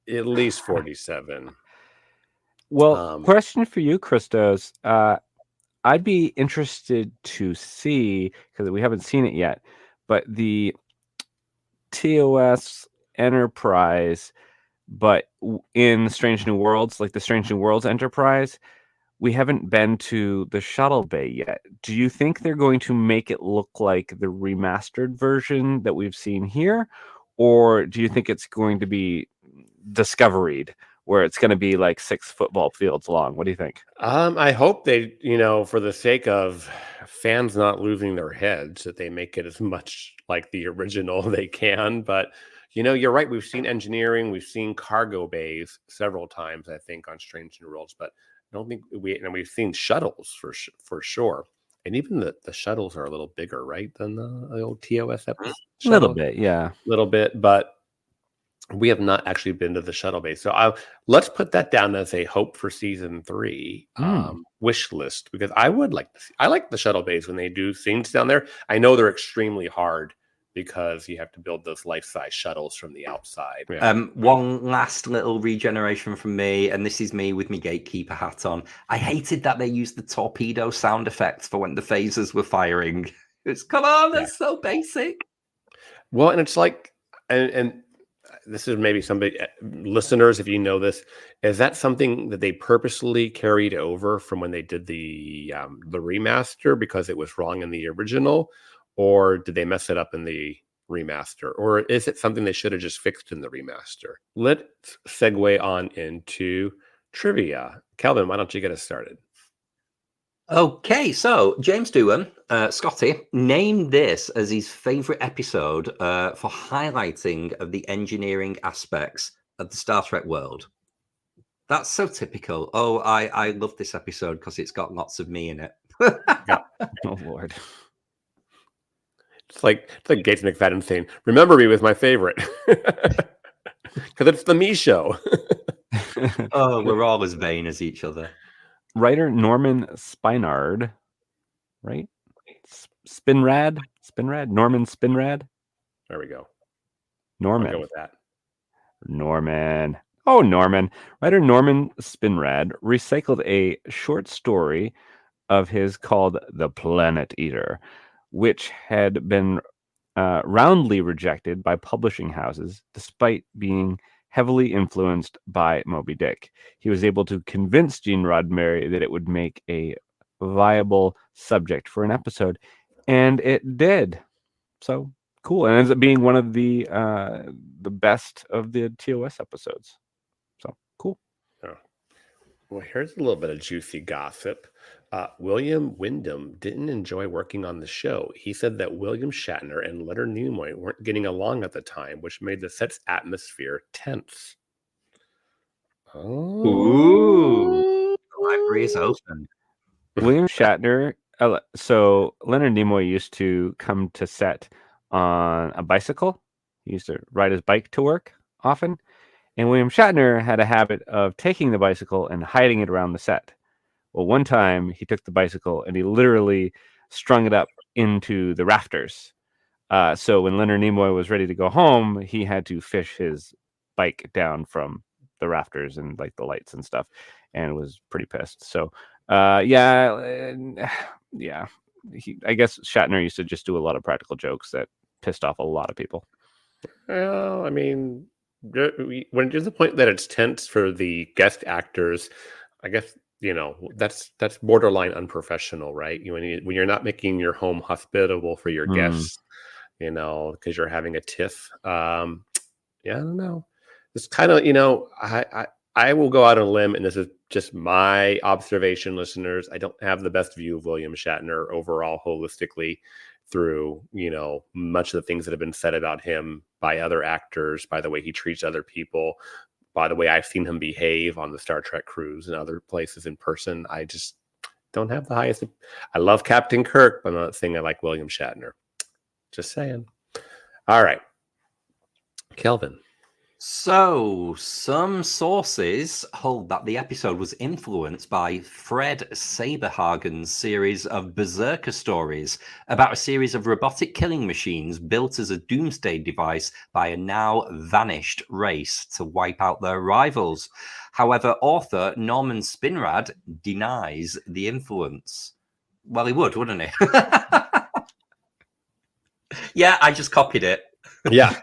At least 47. Well, question for you, Christos. I'd be interested to see, because we haven't seen it yet, but the TOS Enterprise, but in Strange New Worlds, like the Strange New Worlds Enterprise, we haven't been to the shuttle bay yet. Do you think they're going to make it look like the remastered version that we've seen here? Or do you think it's going to be Discovery'd, where it's going to be like 6 football fields long? What do you think? I hope they, for the sake of fans not losing their heads, that they make it as much like the original they can. But, you're right. We've seen engineering. We've seen cargo bays several times, I think, on Strange New Worlds. But I don't think we've seen shuttles for sure. And even the shuttles are a little bigger, right, than the old TOS episode? A little bit, yeah. A little bit, but we have not actually been to the shuttle base. So let's put that down as a hope for season 3 wish list, because I like the shuttle base when they do scenes down there. I know they're extremely hard because you have to build those life-size shuttles from the outside. Yeah. One last little regeneration from me, and this is me with my gatekeeper hat on. I hated that they used the torpedo sound effects for when the phasers were firing. It's, come on, that's so basic. Well, and it's like, and this is maybe somebody, listeners, if you know this, is that something that they purposely carried over from when they did the remaster because it was wrong in the original, or did they mess it up in the remaster, or is it something they should have just fixed in the remaster? Let's segue on into trivia. Kelvin, why don't you get us started? Okay, so James Doohan, Scotty, named this as his favorite episode for highlighting of the engineering aspects of the Star Trek world. That's so typical. Oh, I love this episode because it's got lots of me in it. Yeah. Oh, Lord. It's like Gates McFadden saying, "Remember me with my favorite," because it's the me show. Oh, we're all as vain as each other. Writer Norman Spinrad, right? Spinrad, Norman Spinrad. There we go. Norman. I'll go with that. Norman. Oh, Norman. Writer Norman Spinrad recycled a short story of his called The Planet Eater, which had been roundly rejected by publishing houses despite being heavily influenced by Moby Dick. He was able to convince Gene Roddenberry that it would make a viable subject for an episode, and it did. So cool. And it ends up being one of the best of the TOS episodes. So cool. Oh. Well, here's a little bit of juicy gossip. William Wyndham didn't enjoy working on the show. He said that William Shatner and Leonard Nimoy weren't getting along at the time, which made the set's atmosphere tense. Oh. Ooh, the library is open. William Shatner. So Leonard Nimoy used to come to set on a bicycle. He used to ride his bike to work often. And William Shatner had a habit of taking the bicycle and hiding it around the set. Well, one time he took the bicycle and he literally strung it up into the rafters. So when Leonard Nimoy was ready to go home, he had to fish his bike down from the rafters and like the lights and stuff, and was pretty pissed. So I guess Shatner used to just do a lot of practical jokes that pissed off a lot of people. Well, I mean, when it gets to the point that it's tense for the guest actors, I guess, that's borderline unprofessional, right? When you're not making your home hospitable for your guests, because you're having a tiff. I don't know. It's kind of, I will go out on a limb, and this is just my observation, listeners. I don't have the best view of William Shatner overall, holistically, through, much of the things that have been said about him by other actors, by the way he treats other people, by the way I've seen him behave on the Star Trek cruise and other places in person. I just don't have the highest. I love Captain Kirk, but I'm not saying I like William Shatner. Just saying. All right. Kelvin. So, some sources hold that the episode was influenced by Fred Saberhagen's series of Berserker stories about a series of robotic killing machines built as a doomsday device by a now vanished race to wipe out their rivals. However, author Norman Spinrad denies the influence. Well, he would, wouldn't he? Yeah, I just copied it. Yeah,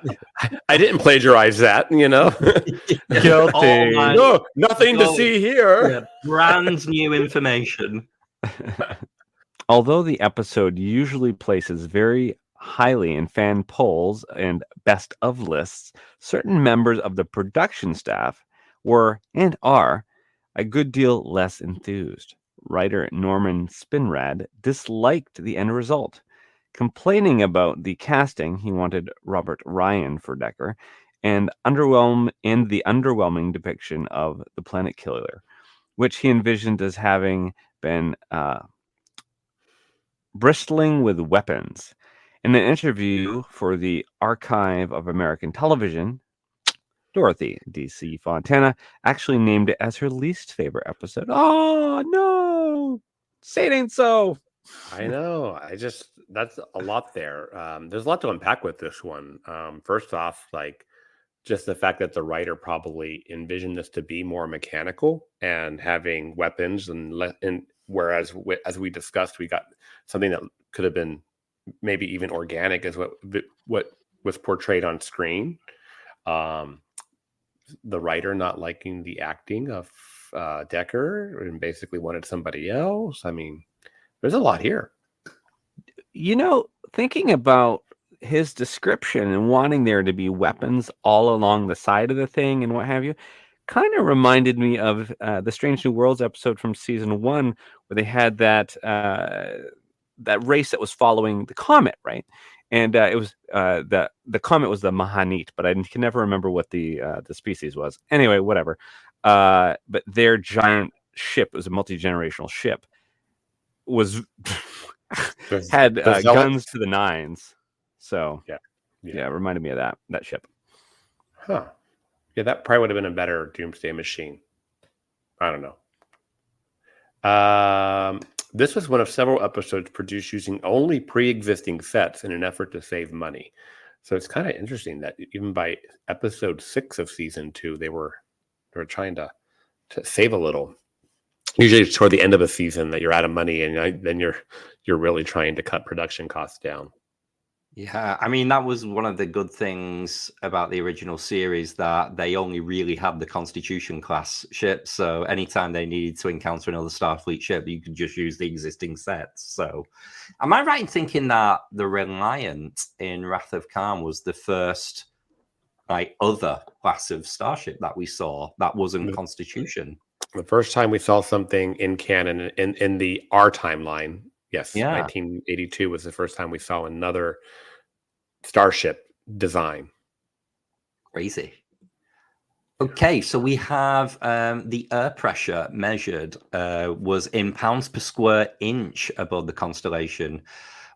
I didn't plagiarize that, Guilty. No, nothing to see here. Yeah, brand new information. Although the episode usually places very highly in fan polls and best of lists, certain members of the production staff were and are a good deal less enthused. Writer Norman Spinrad disliked the end result. Complaining about the casting, he wanted Robert Ryan for Decker, and the underwhelming depiction of the Planet Killer, which he envisioned as having been bristling with weapons. In an interview for the Archive of American Television, Dorothy D.C. Fontana actually named it as her least favorite episode. Oh, no! Say it ain't so! I know. That's a lot there. There's a lot to unpack with this one. First off, just the fact that the writer probably envisioned this to be more mechanical and having weapons, and whereas as we discussed, we got something that could have been maybe even organic as what was portrayed on screen. The writer not liking the acting of Decker and basically wanted somebody else. I mean, there's a lot here. Thinking about his description and wanting there to be weapons all along the side of the thing and what have you, kind of reminded me of the Strange New Worlds episode from season 1, where they had that race that was following the comet, right? And it was the comet was the Mahanit, but I can never remember what the species was. Anyway, whatever. But their giant ship, it was a multi-generational ship, was had guns to the nines. So yeah, it reminded me of that ship. Huh. Yeah, that probably would have been a better Doomsday machine. I don't know. This was one of several episodes produced using only pre-existing sets in an effort to save money. So it's kind of interesting that even by episode 6 of season 2, they were They were trying to save a little. Usually it's toward the end of a season that you're out of money, and then you're really trying to cut production costs down. Yeah, I mean, that was one of the good things about the original series, that they only really had the Constitution class ships. So anytime they needed to encounter another Starfleet ship, you could just use the existing sets. So am I right in thinking that the Reliant in Wrath of Khan was the first other class of starship that we saw that wasn't Constitution? The first time we saw something in canon in the R timeline, yes, Yeah. 1982 was the first time we saw another starship design. Crazy. Okay, so we have the air pressure measured was in pounds per square inch above the constellation,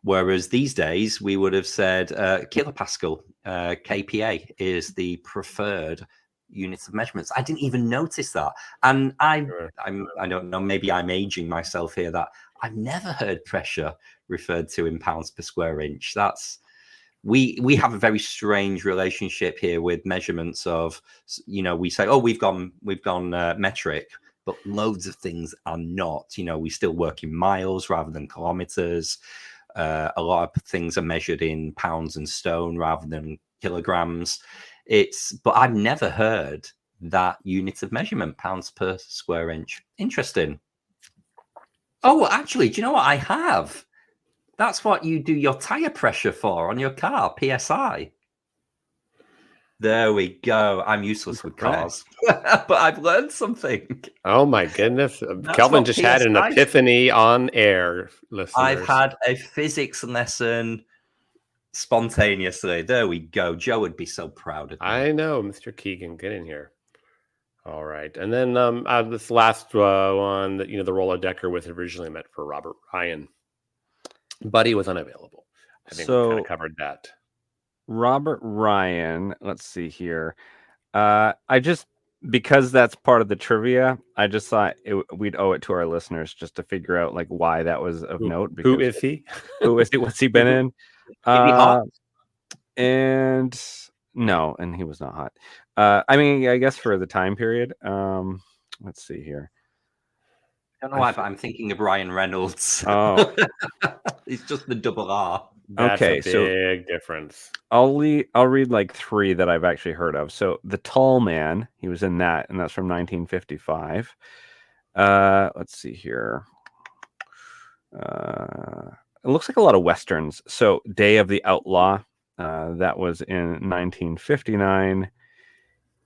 whereas these days we would have said kilopascal. kPa is the preferred units of measurements. I didn't even notice that, and I don't know, maybe I'm aging myself here, that I've never heard pressure referred to in pounds per square inch. That's we have a very strange relationship here with measurements of, we say, oh, we've gone metric, but loads of things are not. We still work in miles rather than kilometers. A lot of things are measured in pounds and stone rather than kilograms. But I've never heard that unit of measurement, pounds per square inch. Interesting. Oh, actually, do you know what I have? That's what you do your tire pressure for on your car, PSI. There we go. I'm useless with cars, but I've learned something. Oh my goodness. Kelvin just had an epiphany on air, listeners. I've had a physics lesson spontaneously. There we go. Joe would be so proud of me. I know, Mr. Keegan, get in here. All right. And then this last one, the Rolodecker was originally meant for Robert Ryan, but he was unavailable. I think we kind of covered that. Robert Ryan, let's see here. Because that's part of the trivia, I just thought we'd owe it to our listeners just to figure out why that was of note. Who is he? Who is he? What's he been in? And no, and he was not hot. I guess for the time period. Let's see here. I don't know why, but I'm thinking of Ryan Reynolds. Oh, it's just the double R. That's a big difference. I'll read 3 that I've actually heard of. So The Tall Man, he was in that, and that's from 1955. Let's see here. It looks like a lot of westerns. So Day of the Outlaw, that was in 1959.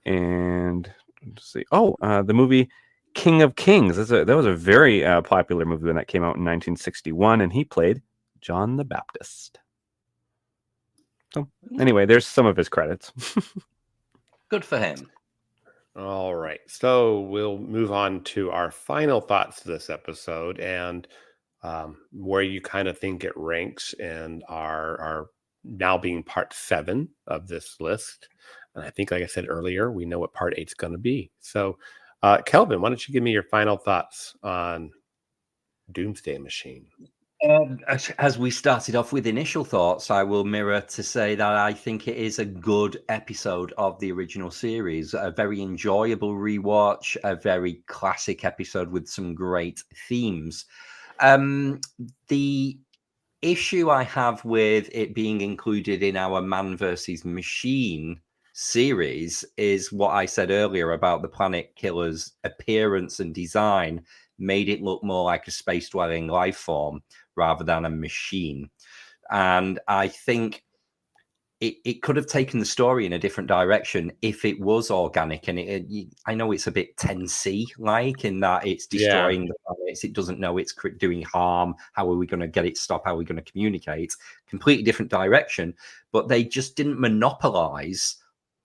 And let's see. The movie King of Kings. That was a very popular movie when that came out in 1961, and he played John the Baptist. So anyway, there's some of his credits. Good for him. All right. So we'll move on to our final thoughts of this episode, and where you kind of think it ranks in our now being part 7 of this list. And I think, like I said earlier, we know what part 8 is going to be. So Kelvin, why don't you give me your final thoughts on Doomsday Machine? As we started off with initial thoughts, I will mirror to say that I think it is a good episode of the original series, a very enjoyable rewatch, a very classic episode with some great themes. The issue I have with it being included in our Man versus Machine series is what I said earlier about the Planet Killer's appearance and design made it look more like a space-dwelling life form rather than a machine. And I think it could have taken the story in a different direction if it was organic. And I know it's a bit 10C like in that it's destroying the planets. It doesn't know it's doing harm. How are we going to get it stopped? How are we going to communicate? Completely different direction. But they just didn't monopolize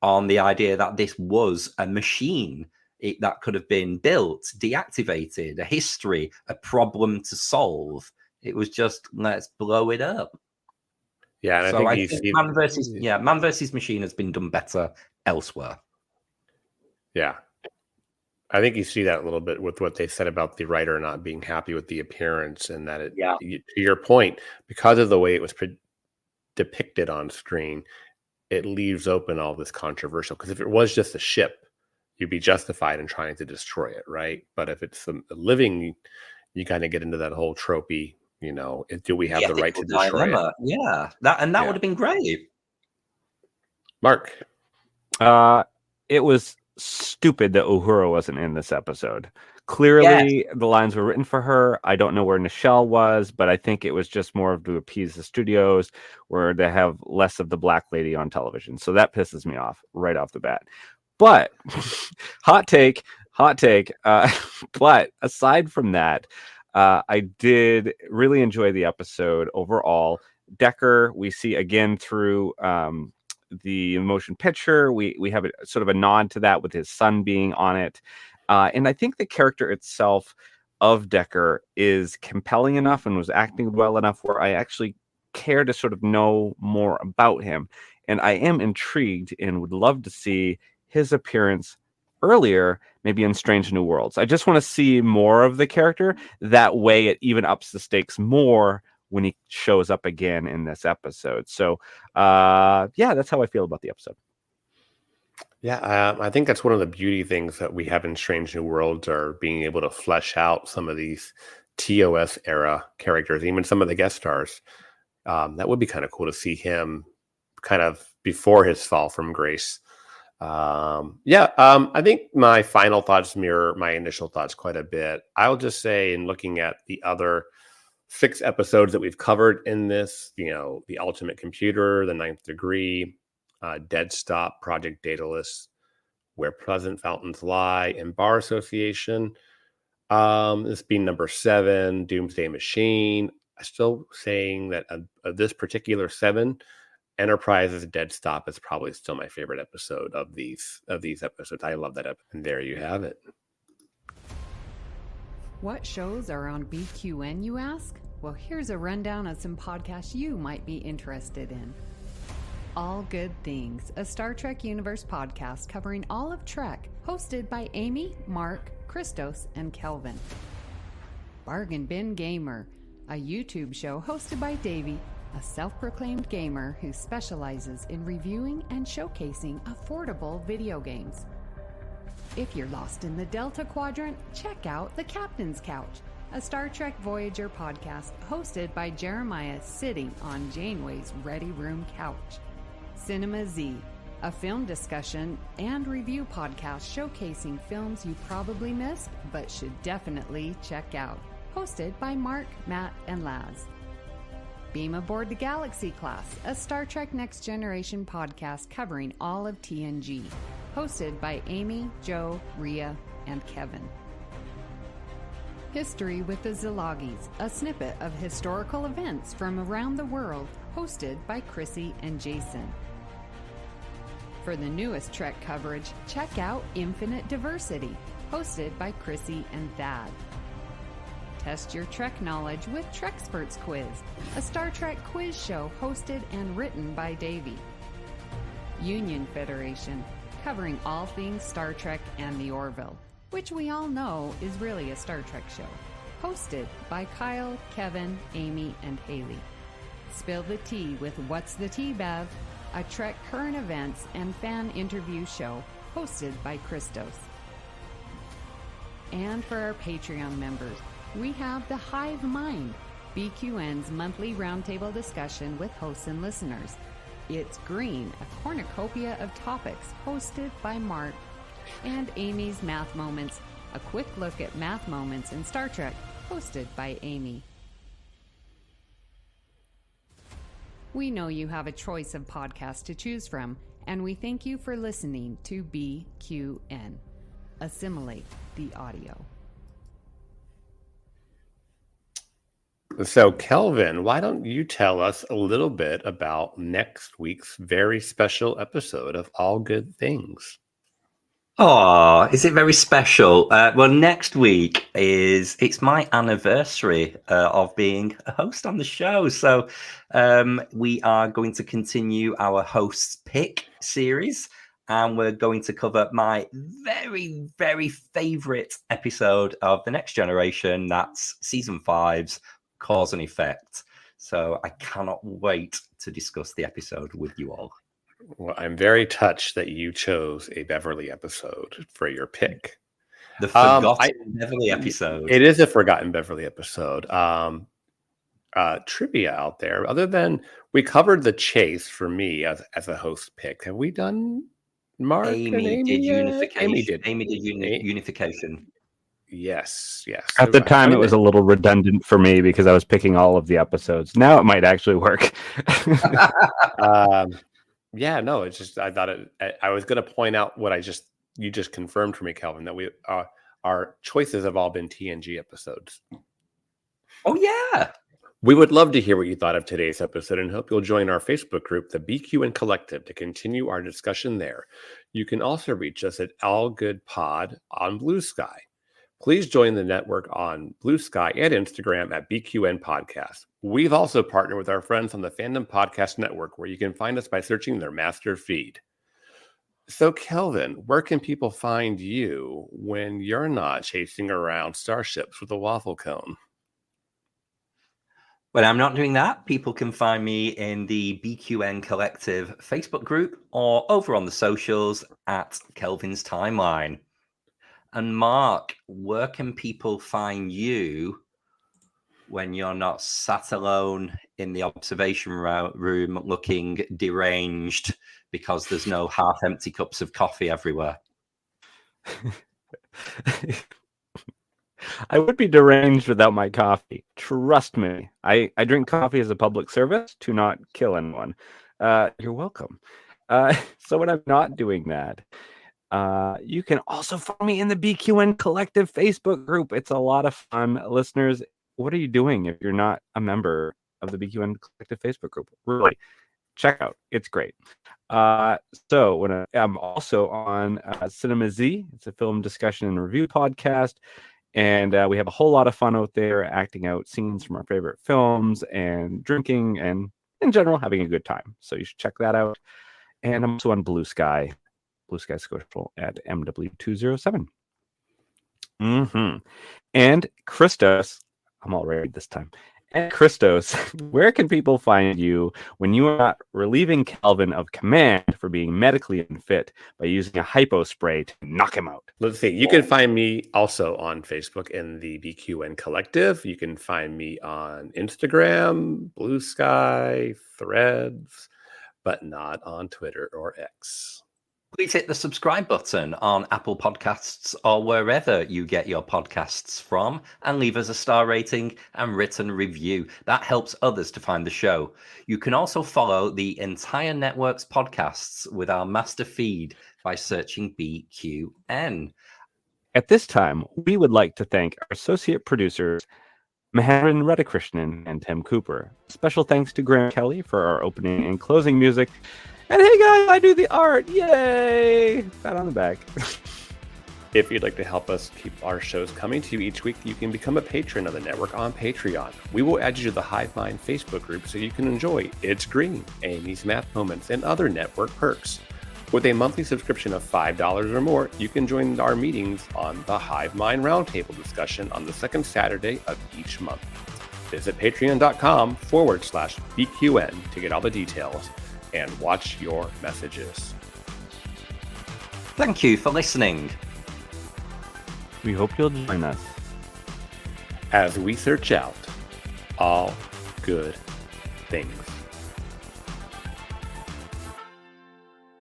on the idea that this was a machine that could have been built, deactivated, a history, a problem to solve. It was just, let's blow it up. Yeah, and so I think Man versus Machine has been done better elsewhere. Yeah. I think you see that a little bit with what they said about the writer not being happy with the appearance, and that to your point, because of the way it was depicted on screen, it leaves open all this controversial. Because if it was just a ship, you'd be justified in trying to destroy it, right? But if it's a living, you kind of get into that whole tropey, do we have the right to destroy it? Yeah, that would have been great. Mark. It was stupid that Uhura wasn't in this episode. Clearly, the lines were written for her. I don't know where Nichelle was, but I think it was just more to appease the studios, where they have less of the black lady on television. So that pisses me off right off the bat. But hot take. But aside from that, I did really enjoy the episode overall. Decker, we see again through the motion picture. We have sort of a nod to that with his son being on it. And I think the character itself of Decker is compelling enough and was acting well enough where I actually care to sort of know more about him. And I am intrigued and would love to see his appearance earlier, maybe in Strange New Worlds. I just want to see more of the character. That way it even ups the stakes more when he shows up again in this episode. So, that's how I feel about the episode. Yeah, I think that's one of the beauty things that we have in Strange New Worlds, are being able to flesh out some of these TOS era characters, even some of the guest stars. That would be kind of cool to see him kind of before his fall from grace. I think my final thoughts mirror my initial thoughts quite a bit. I'll just say, in looking at the other 6 episodes that we've covered in this, The Ultimate Computer, The Ninth Degree, Dead Stop, Project Daedalus, Where Pleasant Fountains Lie, and Bar Association. This being number 7, Doomsday Machine. I'm still saying that of this particular 7, Enterprise's Dead Stop is probably still my favorite episode of these episodes. I love that episode. And there you have it. What shows are on BQN, you ask? Well, here's a rundown of some podcasts you might be interested in. All Good Things, a Star Trek Universe podcast covering all of Trek, hosted by Amy, Mark, Christos, and Kelvin. Bargain Bin Gamer, a YouTube show hosted by Davey, a self-proclaimed gamer who specializes in reviewing and showcasing affordable video games. If you're lost in the Delta Quadrant, check out The Captain's Couch, a Star Trek Voyager podcast hosted by Jeremiah sitting on Janeway's Ready Room couch. Cinema Z, a film discussion and review podcast showcasing films you probably missed but should definitely check out, hosted by Mark, Matt, and Laz. Beam Aboard the Galaxy Class, a Star Trek Next Generation podcast covering all of TNG, hosted by Amy, Joe, Rhea, and Kevin. History with the Szilagys, a snippet of historical events from around the world, hosted by Chrissie and Jason. For the newest Trek coverage, check out Infinite Diversity, hosted by Chrissie and Thad. Test your Trek knowledge with Treksperts Quiz, a Star Trek quiz show hosted and written by Davey. Union Federation, covering all things Star Trek and the Orville, which we all know is really a Star Trek show, hosted by Kyle, Kevin, Amy, and Haley. Spill the Tea with What's the Tea, Bev? A Trek current events and fan interview show hosted by Christos. And for our Patreon members, we have The Hive Mind, BQN's monthly roundtable discussion with hosts and listeners. It's Green, a cornucopia of topics hosted by Mark, and Amy's Math Moments, a quick look at math moments in Star Trek, hosted by Amy. We know you have a choice of podcasts to choose from, and we thank you for listening to BQN. Assimilate the audio. So, Kelvin, why don't you tell us a little bit about next week's very special episode of All Good Things? Oh, is it very special? Well, next week it's my anniversary of being a host on the show. So we are going to continue our Host's Pick series, and we're going to cover my very, very favorite episode of The Next Generation. That's season 5's Cause and Effect. So I cannot wait to discuss the episode with you all. Well, I'm very touched that you chose a Beverly episode for your pick. The forgotten Beverly episode. It is a forgotten Beverly episode. Trivia out there. Other than we covered the chase for me as a host pick. Have we done Mark and Amy? Did unification. Amy did unification. Yes. At the time, it was a little redundant for me because I was picking all of the episodes. Now it might actually work. Yeah, no, it's just I thought I was going to point out what you just confirmed for me, Kelvin, that we our choices have all been TNG episodes. Oh yeah. We would love to hear what you thought of today's episode and hope you'll join our Facebook group, the BQN Collective, to continue our discussion there. You can also reach us at All Good Pod on Blue Sky. Please join the network on Blue Sky and Instagram at BQN Podcasts. We've also partnered with our friends on the Fandom Podcast Network, where you can find us by searching their master feed. So, Kelvin, where can people find you when you're not chasing around starships with a waffle cone? When I'm not doing that, people can find me in the BQN Collective Facebook group or over on the socials at Kelvin's Timeline. And Mark, where can people find you when you're not sat alone in the observation room looking deranged because there's no half-empty cups of coffee everywhere? I would be deranged without my coffee. Trust me. I drink coffee as a public service to not kill anyone. You're welcome. So when I'm not doing that, you can also find me in the BQN Collective Facebook group. It's a lot of fun. Listeners, what are you doing if you're not a member of the BQN Collective Facebook group? Really, check out. It's great. So when I'm also on Cinema Z, it's a film discussion and review podcast. And we have a whole lot of fun out there, acting out scenes from our favorite films and drinking and, in general, having a good time. So you should check that out. And I'm also on Blue Sky Social at MW207. And Christos, I'm all ready this time. And Christos, where can people find you when you are not relieving Kelvin of command for being medically unfit by using a hypo spray to knock him out? Let's see. You can find me also on Facebook in the BQN Collective. You can find me on Instagram, Blue Sky, Threads, but not on Twitter or X. Please hit the subscribe button on Apple Podcasts or wherever you get your podcasts from and leave us a star rating and written review. That helps others to find the show. You can also follow the entire network's podcasts with our master feed by searching BQN. At this time, we would like to thank our associate producers, Mahendran Radhakrishnan and Tim Cooper. Special thanks to Graham Kelly for our opening and closing music. And hey guys, I do the art. Yay! Pat on the back. If you'd like to help us keep our shows coming to you each week, you can become a patron of the network on Patreon. We will add you to the Hive Mind Facebook group so you can enjoy It's Green, Amy's Math Moments, and other network perks. With a monthly subscription of $5 or more, you can join our meetings on the Hive Mind Roundtable discussion on the second Saturday of each month. Visit patreon.com/BQN to get all the details and watch your messages. Thank you for listening. We hope you'll join us as we search out all good things.